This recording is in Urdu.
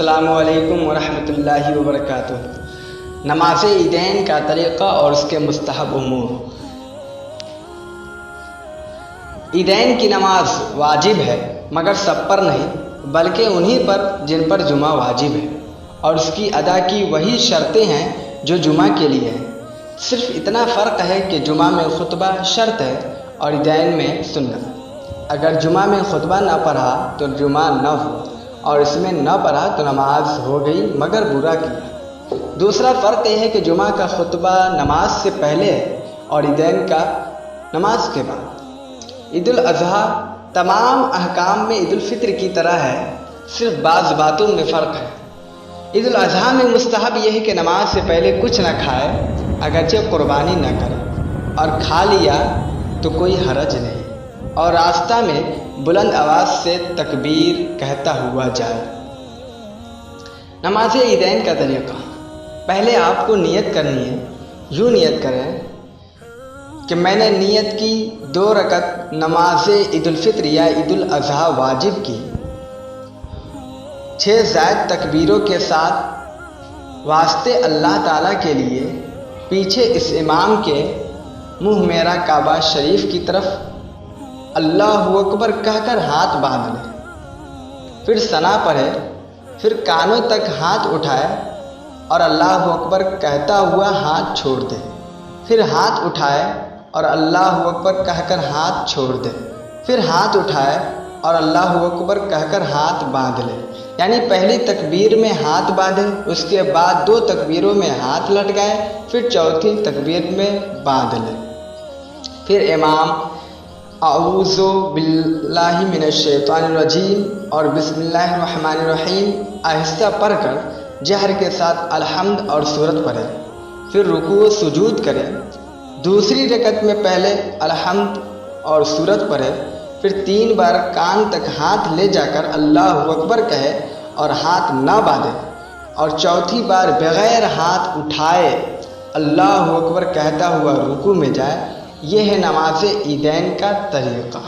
السلام علیکم ورحمۃ اللہ وبرکاتہ۔ نماز عیدین کا طریقہ اور اس کے مستحب امور۔ عیدین کی نماز واجب ہے مگر سب پر نہیں، بلکہ انہی پر جن پر جمعہ واجب ہے، اور اس کی ادا کی وہی شرطیں ہیں جو جمعہ کے لیے ہیں۔ صرف اتنا فرق ہے کہ جمعہ میں خطبہ شرط ہے اور عیدین میں سنت۔ اگر جمعہ میں خطبہ نہ پڑھا تو جمعہ نہ ہو، اور اس میں نہ پڑھا تو نماز ہو گئی مگر برا کیا۔ دوسرا فرق یہ ہے کہ جمعہ کا خطبہ نماز سے پہلے ہے اور عیدین کا نماز کے بعد۔ عید الاضحیٰ تمام احکام میں عید الفطر کی طرح ہے، صرف بعض باتوں میں فرق ہے۔ عید الاضحیٰ میں مستحب یہ ہے کہ نماز سے پہلے کچھ نہ کھائے، اگرچہ قربانی نہ کرے، اور کھا لیا تو کوئی حرج نہیں، اور راستہ میں بلند آواز سے تکبیر کہتا ہوا جائے۔ نماز عیدین کا طریقہ۔ پہلے آپ کو نیت کرنی ہے۔ یوں نیت کریں کہ میں نے نیت کی 2 رکعت نماز عید الفطر یا عید الاضحیٰ واجب کی، 6 زائد تکبیروں کے ساتھ واسطے اللہ تعالیٰ کے لیے، پیچھے اس امام کے منہ میرا کعبہ شریف کی طرف اللہ اکبر کہہ کر ہاتھ باندھ لے، پھر ثنا پڑھے، پھر کانوں تک ہاتھ اٹھائے اور اللہ اکبر کہتا ہوا ہاتھ چھوڑ دے، پھر ہاتھ اٹھائے اور اللہ اکبر کہہ کر ہاتھ چھوڑ دے، پھر ہاتھ اٹھائے اور اللہ اکبر کہہ کر ہاتھ باندھ لے۔ یعنی پہلی تکبیر میں ہاتھ باندھے، اس کے بعد 2 تکبیروں میں ہاتھ لٹکائے، پھر چوتھی تکبیر میں باندھ لے۔ پھر امام اعوذ باللہ من الشیطان الرجیم اور بسم اللہ الرحمن الرحیم آہستہ پڑھ کر جہر کے ساتھ الحمد اور سورت پڑھے، پھر رکوع و سجود کرے۔ دوسری رکعت میں پہلے الحمد اور سورت پڑھے، پھر 3 بار کان تک ہاتھ لے جا کر اللہ اکبر کہے اور ہاتھ نہ باندھے، اور چوتھی بار بغیر ہاتھ اٹھائے اللہ اکبر کہتا ہوا رکوع میں جائے۔ یہ ہے نماز عیدین کا طریقہ۔